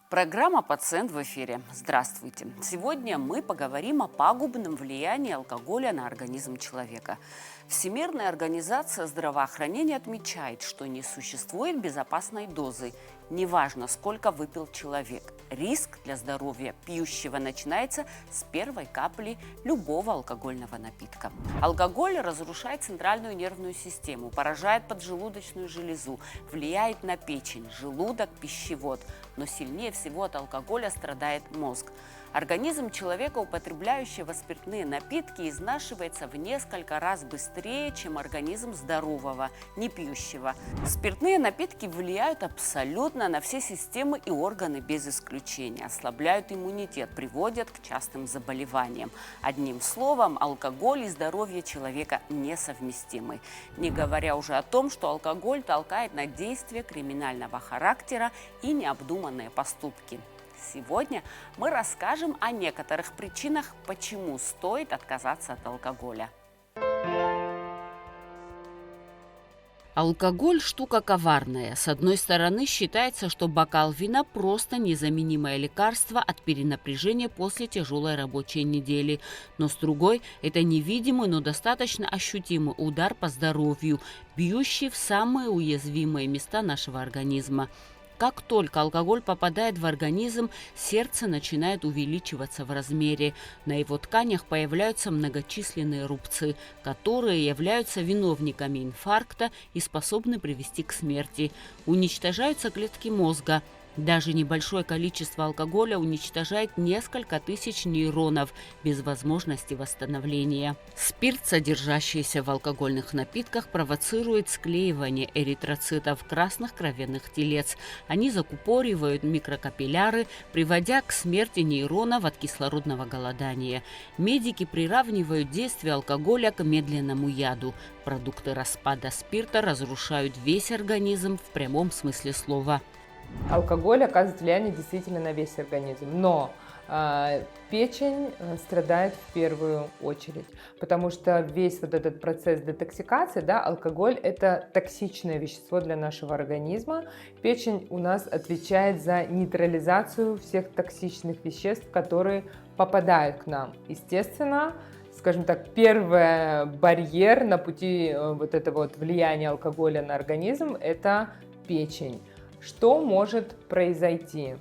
Программа «Пациент» в эфире. Здравствуйте. Сегодня мы поговорим о пагубном влиянии алкоголя на организм человека. Всемирная организация здравоохранения отмечает, что не существует безопасной дозы. Неважно, сколько выпил человек. Риск для здоровья пьющего начинается с первой капли любого алкогольного напитка. Алкоголь разрушает центральную нервную систему, поражает поджелудочную железу, влияет на печень, желудок, пищевод. Но сильнее всего от алкоголя страдает мозг. Организм человека, употребляющего спиртные напитки, изнашивается в несколько раз быстрее, чем организм здорового, не пьющего. Спиртные напитки влияют абсолютно на все системы и органы без исключения, ослабляют иммунитет, приводят к частым заболеваниям. Одним словом, алкоголь и здоровье человека несовместимы. Не говоря уже о том, что алкоголь толкает на действия криминального характера и необдуманные поступки. Сегодня мы расскажем о некоторых причинах, почему стоит отказаться от алкоголя. Алкоголь – штука коварная. С одной стороны, считается, что бокал вина – просто незаменимое лекарство от перенапряжения после тяжелой рабочей недели. Но с другой – это невидимый, но достаточно ощутимый удар по здоровью, бьющий в самые уязвимые места нашего организма. Как только алкоголь попадает в организм, сердце начинает увеличиваться в размере. На его тканях появляются многочисленные рубцы, которые являются виновниками инфаркта и способны привести к смерти. Уничтожаются клетки мозга. Даже небольшое количество алкоголя уничтожает несколько тысяч нейронов без возможности восстановления. Спирт, содержащийся в алкогольных напитках, провоцирует склеивание эритроцитов красных кровяных телец. Они закупоривают микрокапилляры, приводя к смерти нейронов от кислородного голодания. Медики приравнивают действие алкоголя к медленному яду. Продукты распада спирта разрушают весь организм в прямом смысле слова. Алкоголь оказывает влияние действительно на весь организм, но печень страдает в первую очередь, потому что весь вот этот процесс детоксикации, алкоголь – это токсичное вещество для нашего организма. Печень у нас отвечает за нейтрализацию всех токсичных веществ, которые попадают к нам. Естественно, скажем так, первый барьер на пути вот этого вот влияния алкоголя на организм – это печень. Что может произойти?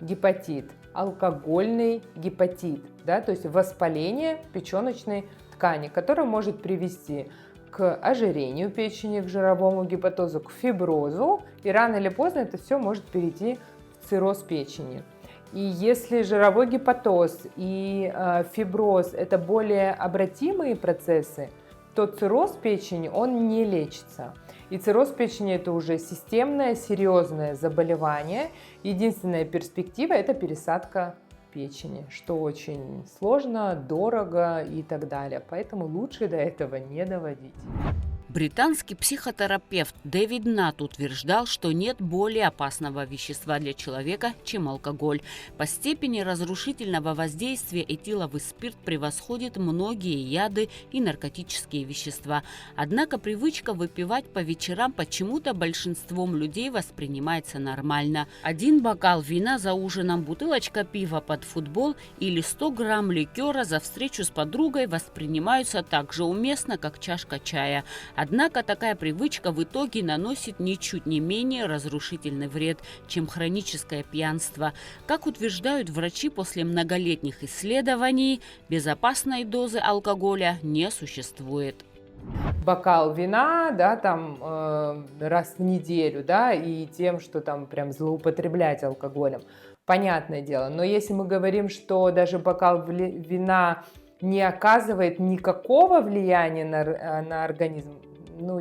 Гепатит, алкогольный гепатит, то есть воспаление печеночной ткани, которое может привести к ожирению печени, к жировому гепатозу, к фиброзу, и рано или поздно это все может перейти в цирроз печени. И если жировой гепатоз и фиброз – это более обратимые процессы, то цирроз печени, он не лечится. И цирроз печени – это уже системное, серьезное заболевание. Единственная перспектива – это пересадка печени, что очень сложно, дорого и так далее. Поэтому лучше до этого не доводить. Британский психотерапевт Дэвид Натт утверждал, что нет более опасного вещества для человека, чем алкоголь. По степени разрушительного воздействия этиловый спирт превосходит многие яды и наркотические вещества. Однако привычка выпивать по вечерам почему-то большинством людей воспринимается нормально. Один бокал вина за ужином, бутылочка пива под футбол или 100 грамм ликера за встречу с подругой воспринимаются так же уместно, как чашка чая. Однако такая привычка в итоге наносит ничуть не менее разрушительный вред, чем хроническое пьянство. Как утверждают врачи после многолетних исследований, безопасной дозы алкоголя не существует. Бокал вина, раз в неделю, и тем, что там прям злоупотреблять алкоголем, понятное дело. Но если мы говорим, что даже бокал вина не оказывает никакого влияния на организм,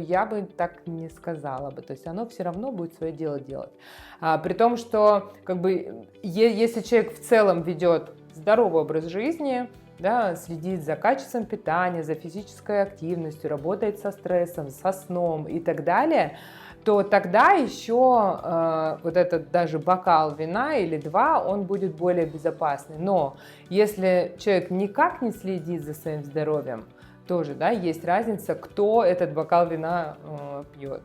я бы так не сказала бы. То есть оно все равно будет свое дело делать. При том, что если человек в целом ведет здоровый образ жизни, следит за качеством питания, за физической активностью, работает со стрессом, со сном и так далее, то тогда еще вот этот даже бокал вина или два, он будет более безопасный. Но если человек никак не следит за своим здоровьем, тоже есть разница, кто этот бокал вина пьет.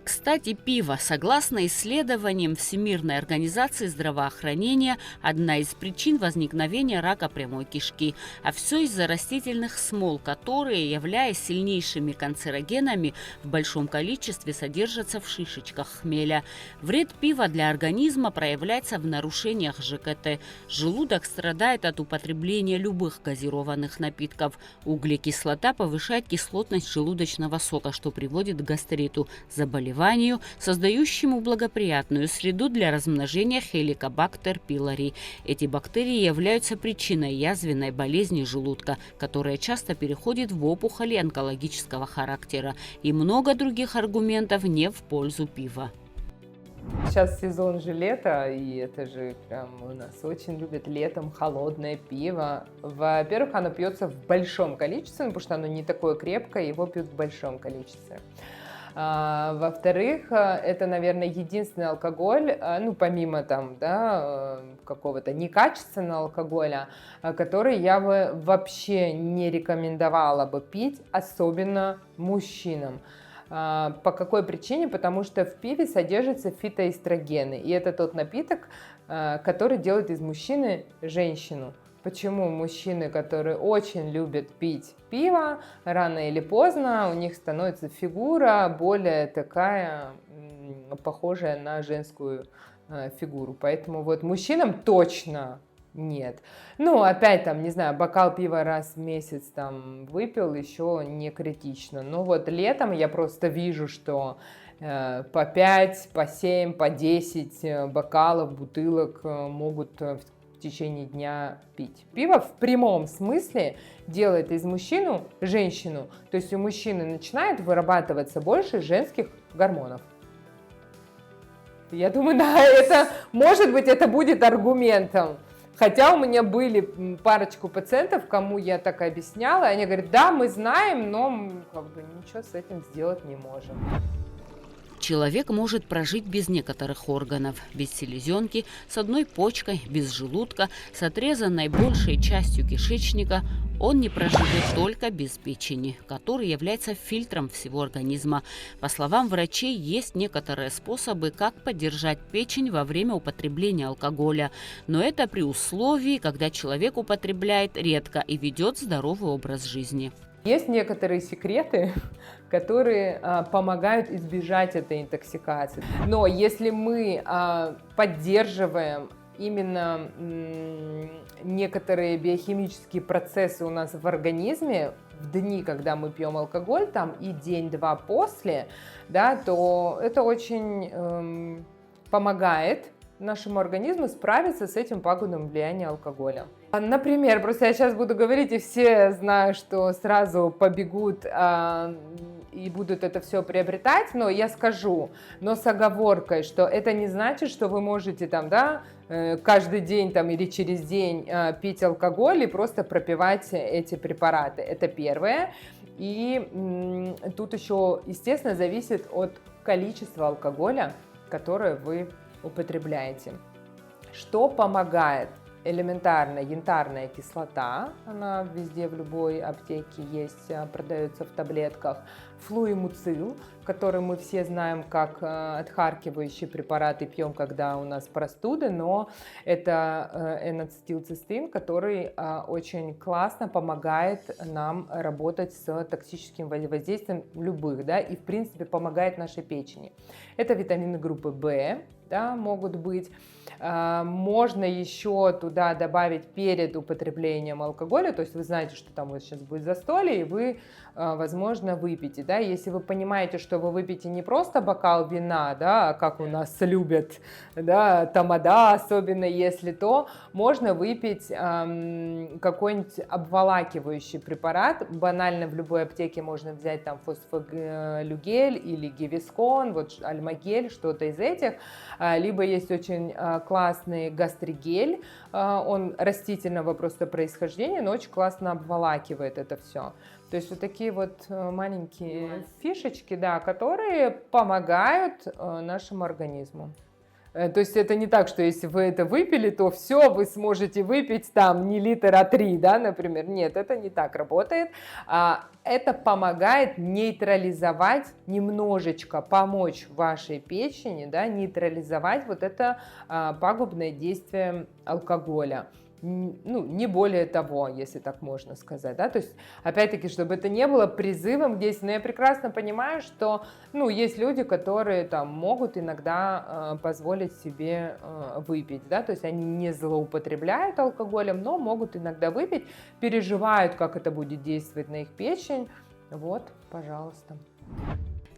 Кстати, пиво, согласно исследованиям Всемирной организации здравоохранения, одна из причин возникновения рака прямой кишки. А все из-за растительных смол, которые, являясь сильнейшими канцерогенами, в большом количестве содержатся в шишечках хмеля. Вред пива для организма проявляется в нарушениях ЖКТ. Желудок страдает от употребления любых газированных напитков. Углекислота повышает кислотность желудочного сока, что приводит к гастриту, заболеванию, создающему благоприятную среду для размножения Helicobacter pylori. Эти бактерии являются причиной язвенной болезни желудка, которая часто переходит в опухоли онкологического характера, и много других аргументов не в пользу пива. Сейчас сезон же лета, и это же прям у нас очень любят летом холодное пиво. Во-первых, оно пьется в большом количестве, потому что оно не такое крепкое, его пьют в большом количестве. Во-вторых, это, наверное, единственный алкоголь, ну, помимо там, да, какого-то некачественного алкоголя, который я бы вообще не рекомендовала бы пить, особенно мужчинам. По какой причине? Потому что в пиве содержатся фитоэстрогены, и это тот напиток, который делает из мужчины женщину. Почему мужчины, которые очень любят пить пиво, рано или поздно у них становится фигура более такая, похожая на женскую фигуру. Поэтому вот мужчинам точно нет. Ну, опять там, не знаю, бокал пива раз в месяц там выпил, еще не критично. Но вот летом я просто вижу, что по 5, по 7, по 10 бокалов, бутылок могут в течение дня пить. Пиво в прямом смысле делает из мужчину женщину. То есть у мужчины начинает вырабатываться больше женских гормонов. Я думаю, да, это, может быть, это будет аргументом. Хотя у меня были парочку пациентов, кому я так объясняла, и они говорят, да, мы знаем, но как бы ничего с этим сделать не можем. Человек может прожить без некоторых органов, без селезенки, с одной почкой, без желудка, с отрезанной большей частью кишечника. Он не проживет только без печени, который является фильтром всего организма. По словам врачей, есть некоторые способы, как поддержать печень во время употребления алкоголя. Но это при условии, когда человек употребляет редко и ведет здоровый образ жизни. Есть некоторые секреты, которые помогают избежать этой интоксикации. Но если мы поддерживаем именно некоторые биохимические процессы у нас в организме в дни, когда мы пьем алкоголь, там и день-два после, да, то это очень помогает нашему организму справиться с этим пагубным влиянием алкоголя. Например, просто я сейчас буду говорить, и все знают, что сразу побегут и будут это все приобретать, но я скажу, но с оговоркой, что это не значит, что вы можете там, да, каждый день там или через день пить алкоголь и просто пропивать эти препараты. Это первое. И тут еще, естественно, зависит от количества алкоголя, которое вы употребляете. Что помогает? Элементарно янтарная кислота, она везде в любой аптеке есть, продается в таблетках. Флуэмуцил, который мы все знаем как отхаркивающий препарат и пьем, когда у нас простуды, но это N-ацетилцистеин, который очень классно помогает нам работать с токсическим воздействием любых, да, и в принципе помогает нашей печени. Это витамины группы В, да, могут быть. Можно еще туда добавить перед употреблением алкоголя, то есть вы знаете, что там вот сейчас будет застолье, и вы, возможно, выпьете, да, если вы понимаете, что вы выпьете не просто бокал вина, да, как у нас любят, да, тамада, особенно если то, можно выпить какой-нибудь обволакивающий препарат, банально в любой аптеке можно взять там фосфолюгель или гивискон, вот альмагель, что-то из этих, либо есть очень классный гастригель, он растительного просто происхождения, но очень классно обволакивает это все. То есть вот такие вот маленькие фишечки, да, которые помогают нашему организму. То есть это не так, что если вы это выпили, то все, вы сможете выпить там не литр, а 3, да, например. Нет, это не так работает. Это помогает нейтрализовать немножечко, помочь вашей печени, да, нейтрализовать вот это пагубное действие алкоголя. Ну, не более того, если так можно сказать, да, то есть, опять-таки, чтобы это не было призывом к действию, но я прекрасно понимаю, что, ну, есть люди, которые там могут иногда позволить себе выпить, да, то есть они не злоупотребляют алкоголем, но могут иногда выпить, переживают, как это будет действовать на их печень, вот, пожалуйста.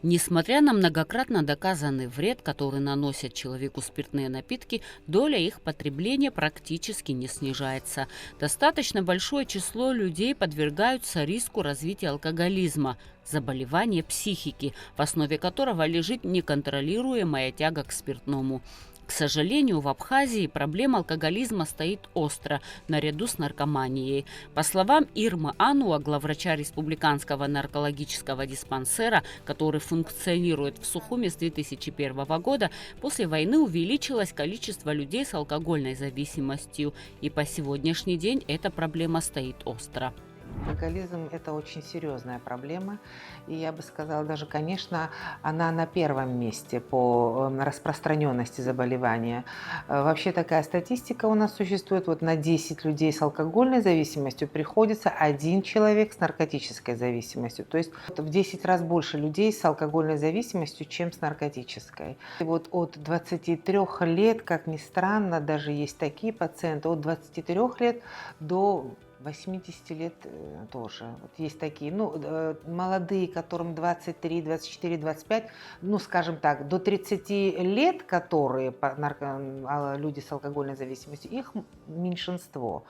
Несмотря на многократно доказанный вред, который наносят человеку спиртные напитки, доля их потребления практически не снижается. Достаточно большое число людей подвергаются риску развития алкоголизма, заболевания психики, в основе которого лежит неконтролируемая тяга к спиртному. К сожалению, в Абхазии проблема алкоголизма стоит остро, наряду с наркоманией. По словам Ирмы Ануа, главврача Республиканского наркологического диспансера, который функционирует в Сухуме с 2001 года, после войны увеличилось количество людей с алкогольной зависимостью, и по сегодняшний день эта проблема стоит остро. Алкоголизм – это очень серьезная проблема, и я бы сказала, даже, конечно, она на первом месте по распространенности заболевания. Вообще такая статистика у нас существует, вот на 10 людей с алкогольной зависимостью приходится 1 человек с наркотической зависимостью, то есть в 10 раз больше людей с алкогольной зависимостью, чем с наркотической. И вот от 23 лет, как ни странно, даже есть такие пациенты, от 23 лет до 80 лет тоже. Вот есть такие, ну, молодые, которым 23, 24, 25, ну, скажем так, до 30 лет, которые люди с алкогольной зависимостью, их меньшинство.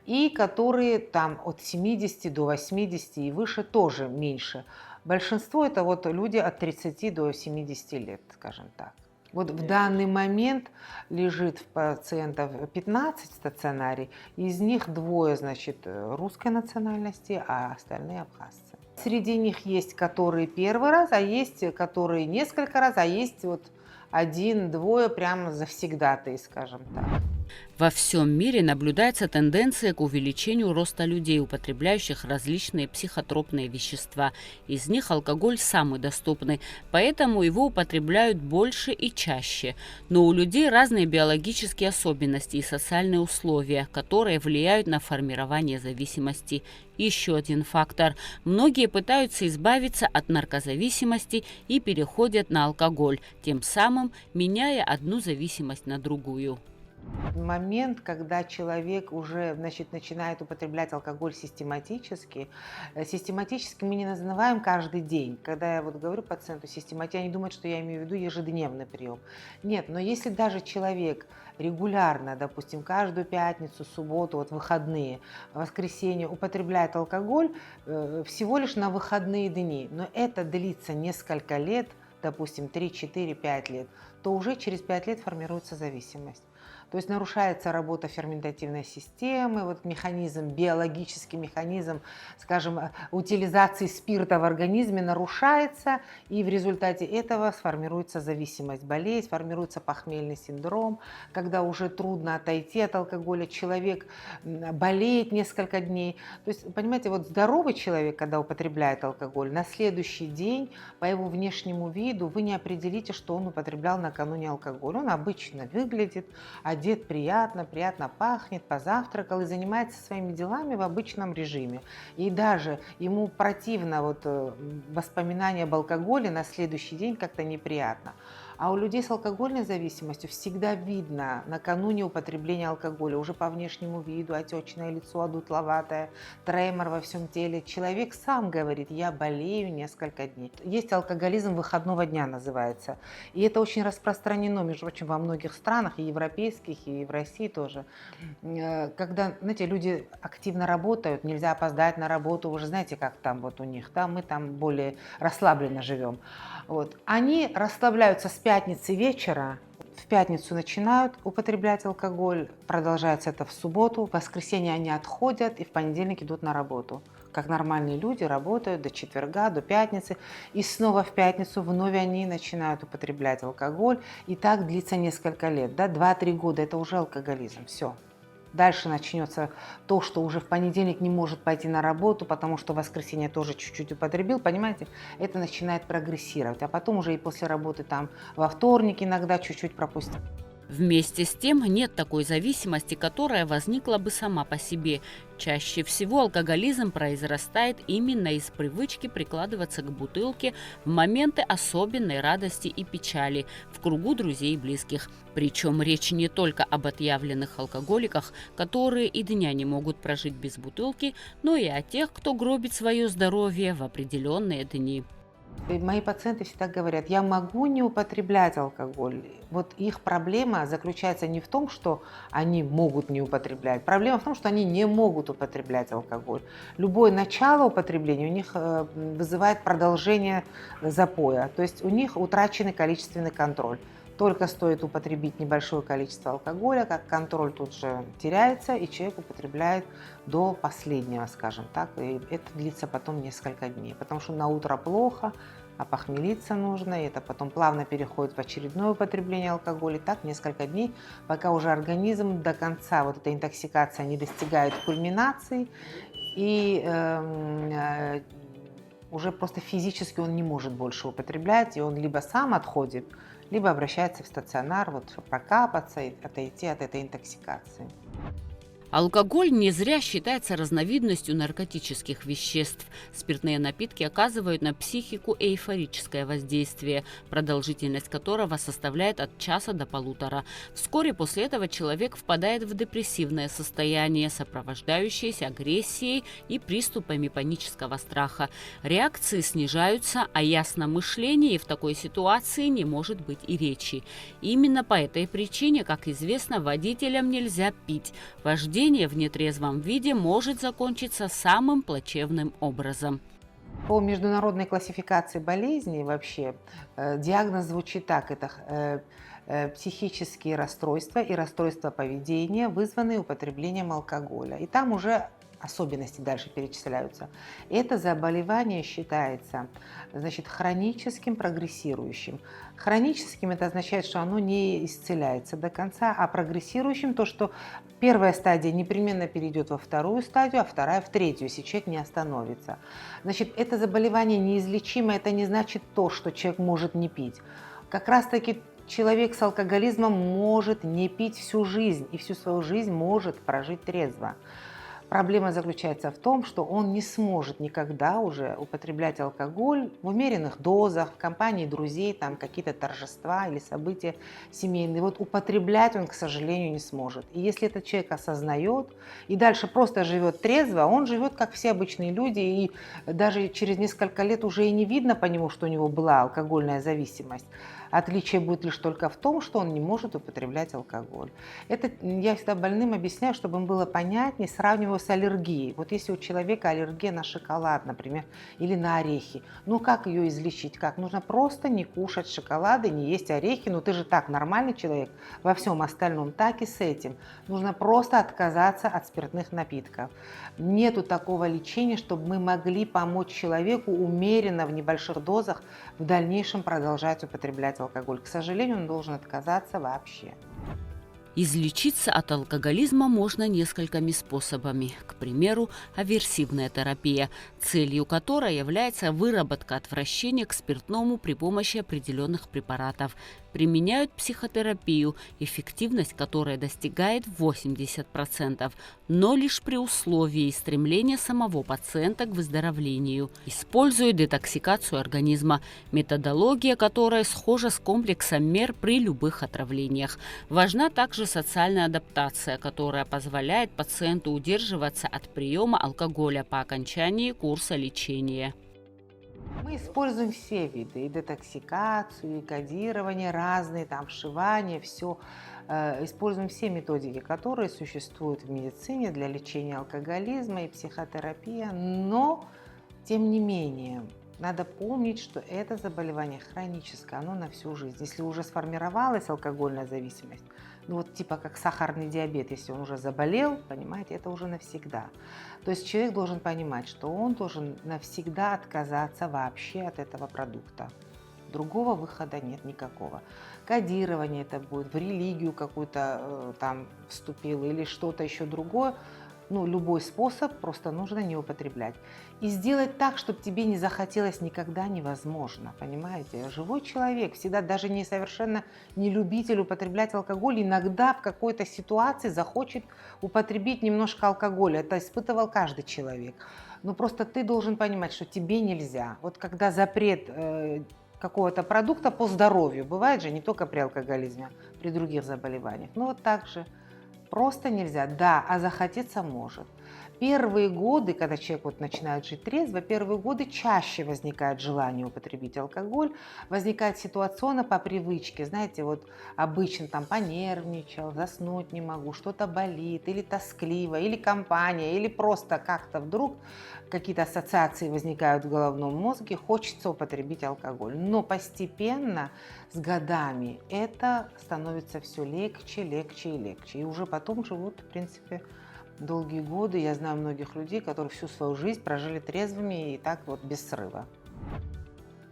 И которые там от 70 до 80 и выше тоже меньше. Большинство это вот люди от 30 до 70 лет, скажем так. Вот в данный момент лежит в пациентов 15 в стационаре, из них 2, значит, русской национальности, а остальные абхазцы. Среди них есть, которые первый раз, а есть, которые несколько раз, а есть вот 1-2 прямо завсегдатые, скажем так. Во всем мире наблюдается тенденция к увеличению роста людей, употребляющих различные психотропные вещества. Из них алкоголь самый доступный, поэтому его употребляют больше и чаще. Но у людей разные биологические особенности и социальные условия, которые влияют на формирование зависимости. Еще один фактор. Многие пытаются избавиться от наркозависимости и переходят на алкоголь, тем самым меняя одну зависимость на другую. Момент, когда человек уже, значит, начинает употреблять алкоголь систематически мы не называем каждый день. Когда я вот говорю пациенту систематически, они думают, что я имею в виду ежедневный прием. Нет, но если даже человек регулярно, допустим, каждую пятницу, субботу, вот выходные, воскресенье употребляет алкоголь всего лишь на выходные дни, но это длится несколько лет, допустим, 3, 4, 5 лет, то уже через 5 лет формируется зависимость. То есть нарушается работа ферментативной системы, вот механизм, биологический механизм, скажем, утилизации спирта в организме нарушается, и в результате этого сформируется зависимость, болезнь, формируется похмельный синдром, когда уже трудно отойти от алкоголя, человек болеет несколько дней. То есть, понимаете, вот здоровый человек, когда употребляет алкоголь, на следующий день по его внешнему виду вы не определите, что он употреблял накануне алкоголь. Он обычно выглядит, одет приятно, приятно пахнет, позавтракал и занимается своими делами в обычном режиме. И даже ему противно вот воспоминания об алкоголе на следующий день как-то неприятно. А у людей с алкогольной зависимостью всегда видно накануне употребления алкоголя, уже по внешнему виду, отечное лицо, одутловатое, тремор во всем теле. Человек сам говорит: я болею несколько дней. Есть алкоголизм выходного дня, называется. И это очень распространено, между прочим, во многих странах, и европейских, и в России тоже. Когда, знаете, люди активно работают, нельзя опоздать на работу, вы же знаете, как там вот у них, да, мы там более расслабленно живем. Вот. Они расслабляются с пятницы вечера, в пятницу начинают употреблять алкоголь, продолжается это в субботу, в воскресенье они отходят и в понедельник идут на работу. как нормальные люди, работают до четверга, до пятницы, и снова в пятницу вновь они начинают употреблять алкоголь, и так длится несколько лет, да, 2-3 года, это уже алкоголизм, все. Дальше начнется то, что уже в понедельник не может пойти на работу, потому что в воскресенье тоже чуть-чуть употребил, понимаете? Это начинает прогрессировать, а потом уже и после работы там во вторник иногда чуть-чуть пропустит. Вместе с тем нет такой зависимости, которая возникла бы сама по себе. Чаще всего алкоголизм произрастает именно из привычки прикладываться к бутылке в моменты особенной радости и печали в кругу друзей и близких. Причем речь не только об отъявленных алкоголиках, которые и дня не могут прожить без бутылки, но и о тех, кто гробит свое здоровье в определенные дни. И мои пациенты всегда говорят, я могу не употреблять алкоголь. Вот их проблема заключается не в том, что они могут не употреблять. Проблема в том, что они не могут употреблять алкоголь. Любое начало употребления у них вызывает продолжение запоя. То есть у них утраченный количественный контроль. Только стоит употребить небольшое количество алкоголя, как контроль тут же теряется, и человек употребляет до последнего, скажем так. И это длится потом несколько дней, потому что на утро плохо, опохмелиться нужно, и это потом плавно переходит в очередное употребление алкоголя. И так несколько дней, пока уже организм до конца, вот эта интоксикация не достигает кульминации, и уже просто физически он не может больше употреблять, и он либо сам отходит, либо обращается в стационар, вот, чтобы прокапаться и отойти от этой интоксикации. Алкоголь не зря считается разновидностью наркотических веществ. Спиртные напитки оказывают на психику эйфорическое воздействие, продолжительность которого составляет от часа до полутора. Вскоре после этого человек впадает в депрессивное состояние, сопровождающееся агрессией и приступами панического страха. Реакции снижаются, а ясном мышлении в такой ситуации не может быть и речи. Именно по этой причине, как известно, водителям нельзя пить. Вождение в нетрезвом виде может закончиться самым плачевным образом. По международной классификации болезней вообще диагноз звучит так: это психические расстройства и расстройства поведения, вызванные употреблением алкоголя. И там уже особенности дальше перечисляются. Это заболевание считается, значит, хроническим прогрессирующим. Хроническим это означает, что оно не исцеляется до конца, а прогрессирующим то, что первая стадия непременно перейдет во вторую стадию, а вторая в третью, если человек не остановится. Значит, это заболевание неизлечимо, это не значит то, что человек может не пить. Как раз-таки человек с алкоголизмом может не пить всю жизнь и всю свою жизнь может прожить трезво. Проблема заключается в том, что он не сможет никогда уже употреблять алкоголь в умеренных дозах, в компании друзей, там какие-то торжества или события семейные. Вот употреблять он, к сожалению, не сможет. И если этот человек осознает и дальше просто живет трезво, он живет как все обычные люди, и даже через несколько лет уже и не видно по нему, что у него была алкогольная зависимость. Отличие будет лишь только в том, что он не может употреблять алкоголь. Это я всегда больным объясняю, чтобы им было понятнее, сравниваю с аллергией. Вот если у человека аллергия на шоколад, например, или на орехи, ну как ее излечить? Как? Нужно просто не кушать шоколады, не есть орехи. Ну ты же так нормальный человек, во всем остальном так и с этим. Нужно просто отказаться от спиртных напитков. Нету такого лечения, чтобы мы могли помочь человеку умеренно в небольших дозах в дальнейшем продолжать употреблять алкоголь. К сожалению, он должен отказаться вообще. Излечиться от алкоголизма можно несколькими способами. К примеру, аверсивная терапия, целью которой является выработка отвращения к спиртному при помощи определенных препаратов. Применяют психотерапию, эффективность которой достигает 80%, но лишь при условии стремления самого пациента к выздоровлению. Используют детоксикацию организма, методология которой схожа с комплексом мер при любых отравлениях. Важна также социальная адаптация, которая позволяет пациенту удерживаться от приема алкоголя по окончании курса лечения. Мы используем все виды, и детоксикацию, и кодирование, разные, там, вшивание, все. Используем все методики, которые существуют в медицине для лечения алкоголизма и психотерапия, но, тем не менее, Надо помнить, что это заболевание хроническое, оно на всю жизнь. Если уже сформировалась алкогольная зависимость, ну вот типа как сахарный диабет, если он уже заболел, понимаете, это уже навсегда. То есть человек должен понимать, что он должен навсегда отказаться вообще от этого продукта. Другого выхода нет никакого. Кодирование это будет, в религию какую-то там вступил или что-то еще другое. Ну, любой способ, просто нужно не употреблять. И сделать так, чтобы тебе не захотелось, никогда невозможно, понимаете? Живой человек всегда, даже не совершенно не любитель употреблять алкоголь, иногда в какой-то ситуации захочет употребить немножко алкоголя. Это испытывал каждый человек. Но просто ты должен понимать, что тебе нельзя. Вот когда запрет какого-то продукта по здоровью, бывает же не только при алкоголизме, при других заболеваниях. Ну вот так же. Просто нельзя, да, а захотеться может. Первые годы, когда человек вот начинает жить трезво, первые годы чаще возникает желание употребить алкоголь, возникает ситуационно по привычке. Знаете, вот обычно там понервничал, заснуть не могу, что-то болит, или тоскливо, или компания, или просто как-то вдруг какие-то ассоциации возникают в головном мозге, хочется употребить алкоголь. Но постепенно, с годами, это становится все легче, легче и легче. И уже потом живут, в принципе, долгие годы. Я знаю многих людей, которые всю свою жизнь прожили трезвыми и так вот без срыва.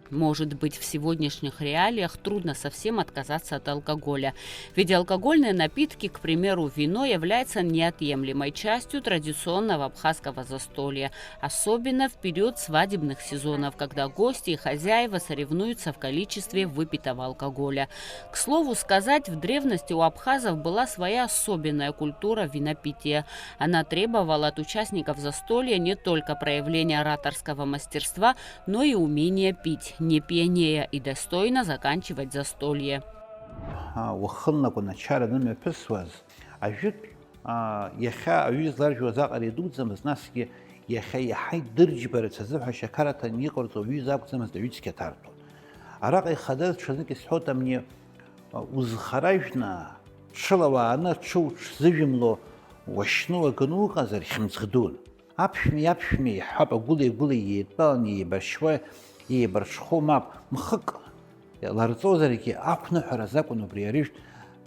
Может быть, в сегодняшних реалиях трудно совсем отказаться от алкоголя. Ведь алкогольные напитки, к примеру, вино, является неотъемлемой частью традиционного абхазского застолья, особенно в период свадебных сезонов, когда гости и хозяева соревнуются в количестве выпитого алкоголя. К слову сказать, в древности у абхазов была своя особенная культура винопития. Она требовала от участников застолья не только проявления ораторского мастерства, но и умения пить, не пьянея и достойно заканчивать застолье. وخلنا كنا شارع نمي بسواز أجد يخا أيز لارج وزاق أريدود زمز ناسكي يخا يحي درج برتزف شكرة يقرط ويزاق زمز دويتس كتارتو عراقي خدات شذنك سحوتا مني وزخراجنا شلوا أنا تشو زجملو وشنو وكنو غزر خمس غدول أبشمي حب أقولي يطاني برشوي يبرشخو ماب مخك لارزو زريكي أبنو حرزاكو نبرياريش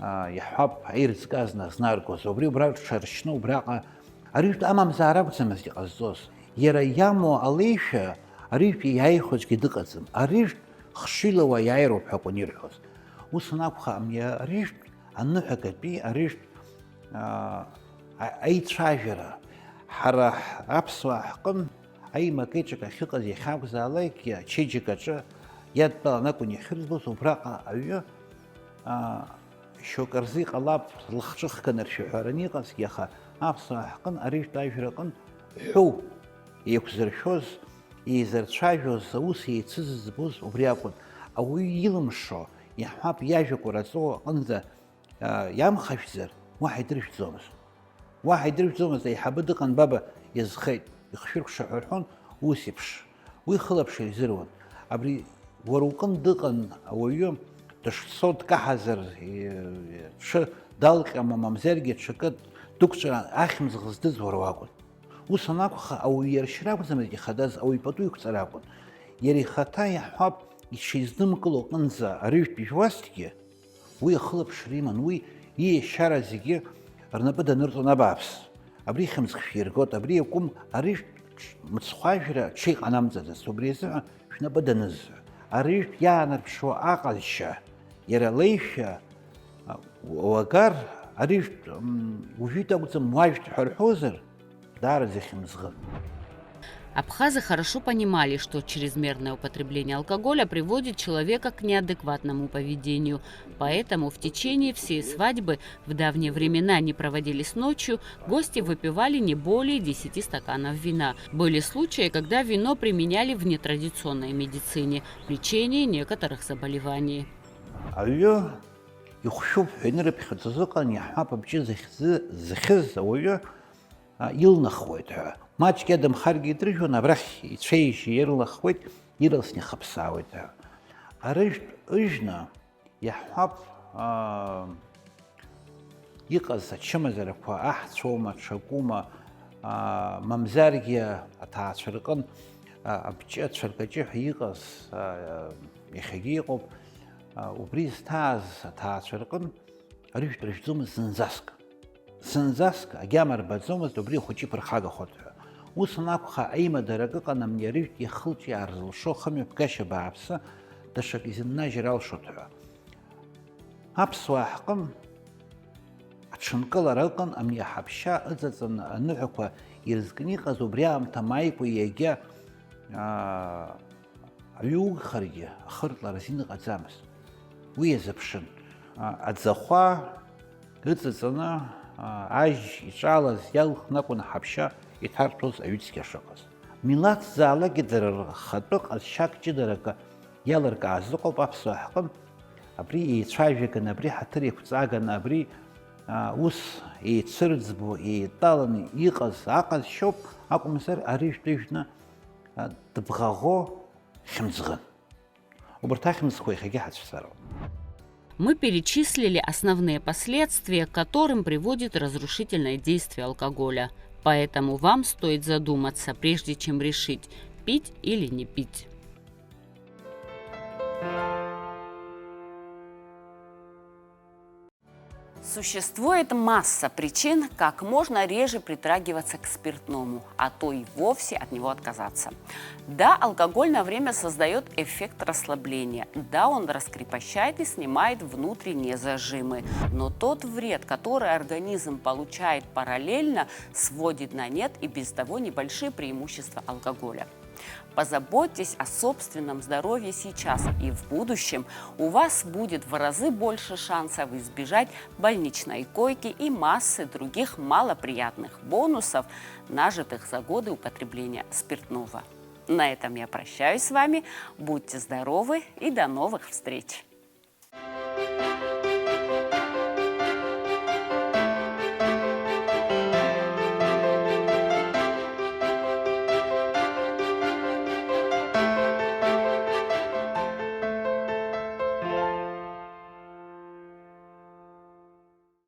يحب عيرز غازنا زناركو زوبري وبراك شرشنو وبراقا أريد أمام زارابو زمزي قزوز يرا يامو أليشا أريد يايخوز كدقزم أريد خشيلو ويايرو بحقو نيرحوز وصناكو خاميا أريد أنو حكت بي أريد أي تراجرة حرح أبسوا حقم أي مكيتشك خيقز يخاوز عليك يا تشيجيكا يدبا نكون يخرزبوس وبراقا أيو شو كرزيق الله لخشخ كنر شحورني قص يخا أبسوا حقن أريد تاجرقن حو يكسر شوز يزر تشاجوز سوسي يتسزبوس وبراقون أو يلمشو يحاب ياجوكو رزو قنزة يام خشزر واحد درش زومس واحد درش زومس يحب دقن بابا يزخيت يخشرك شحورحون ويسيبش ويخلبش يزرون أبري وروقن دقن أو يوم تش صوت كحزر ش دالك أما ممزرجة شكت دكتور أخمز غزدز ورواقون وصناكو أو يرشراكو زمزي خداز أو يبطو يكسراكون يري خطايا حب يشيزدم كلو قنزة أريش بيجواستكي ويخلب شريمان وي يشارزيكي رنبدا نرتو نبابس أبري خمس خفيرقوت أبري يقوم أريش متسخاجرة شيخ أنامزة سوبريزة شنا بدا نزع أريش يانر بشو أقلشة يرى ليشة وقار أريش وجيتا قلت مواجه حرحوزر دار زي خمس غل. Абхазы хорошо понимали, что чрезмерное употребление алкоголя приводит человека к неадекватному поведению. Поэтому в течение всей свадьбы в давние времена не проводились ночью, гости выпивали не более 10 стаканов вина. Были случаи, когда вино применяли в нетрадиционной медицине, в лечении некоторых заболеваний. أيوه يخشوف هنر بخصوصا يحب بشي زخز أويه يلنا خويتها ما تكدم خارج يدرجو نبرخ يتشيش يرلا خويت يرلسني خبساويتها أرجت أجنا يحب يقص شمزركوا أحد شوما تشكوما ممزارجيا أتعشرقن абҷа цәаркаҷыҳәа иҟаз иахьагьы иҟоуп, убри зҭааз аҭаацәа рҟынтә арыжәтә рыжәӡомызт зынӡаск. Зынӡаск агьама рбаӡомызт убри ахәыҷы иԥырхагахоит ҳәа. Ус анакәха аимадарак ыҟан амни арыжәтә ихылҿиаар зылшо хымҩаԥгашьа бааԥсы даҽак изыннажьыр алшоит ҳәа. Аԥсуаа ҳҟын аҽынкылара ыҟан амни аҳаԥшьа ыҵаҵаны аныҳәақәа ирызкны иҟаз убри аамҭа мааикәа иагьа аҩугхаргьы ахыртлара азин ыҟаӡамызт. Уи азыԥшын. Аӡахәа ыҵаҵаны ажь иҿалаз иалхны акәын аҳаԥшьа иҭарҭәоз аҩыцқьа шыҟаз. Милаҭ заалагьы дара рхатәы ҟазшьак ҷыдарак иалыркааз ыҟоуп аԥсуаа ҳҟынтә. Абри еицәажәаганы, абри ҳаҭыр еиқәҵаганы, абри ус еицырӡбо, еиталаны иҟаз аҟазшьоуп акәымзар арыжәтә ыжәны дыбӷаӷо хьымӡӷын. Убарҭ ахьымӡӷқәа иахьагьы ҳацәцароуп. Мы перечислили основные последствия, к которым приводит разрушительное действие алкоголя. Поэтому вам стоит задуматься, прежде чем решить, пить или не пить. Существует масса причин, как можно реже притрагиваться к спиртному, а то и вовсе от него отказаться. Да, алкоголь на время создает эффект расслабления. Да, он раскрепощает и снимает внутренние зажимы. Но тот вред, который организм получает параллельно, сводит на нет и без того небольшие преимущества алкоголя. Позаботьтесь о собственном здоровье сейчас, и в будущем у вас будет в разы больше шансов избежать больничной койки и массы других малоприятных бонусов, нажитых за годы употребления спиртного. На этом я прощаюсь с вами. Будьте здоровы и до новых встреч!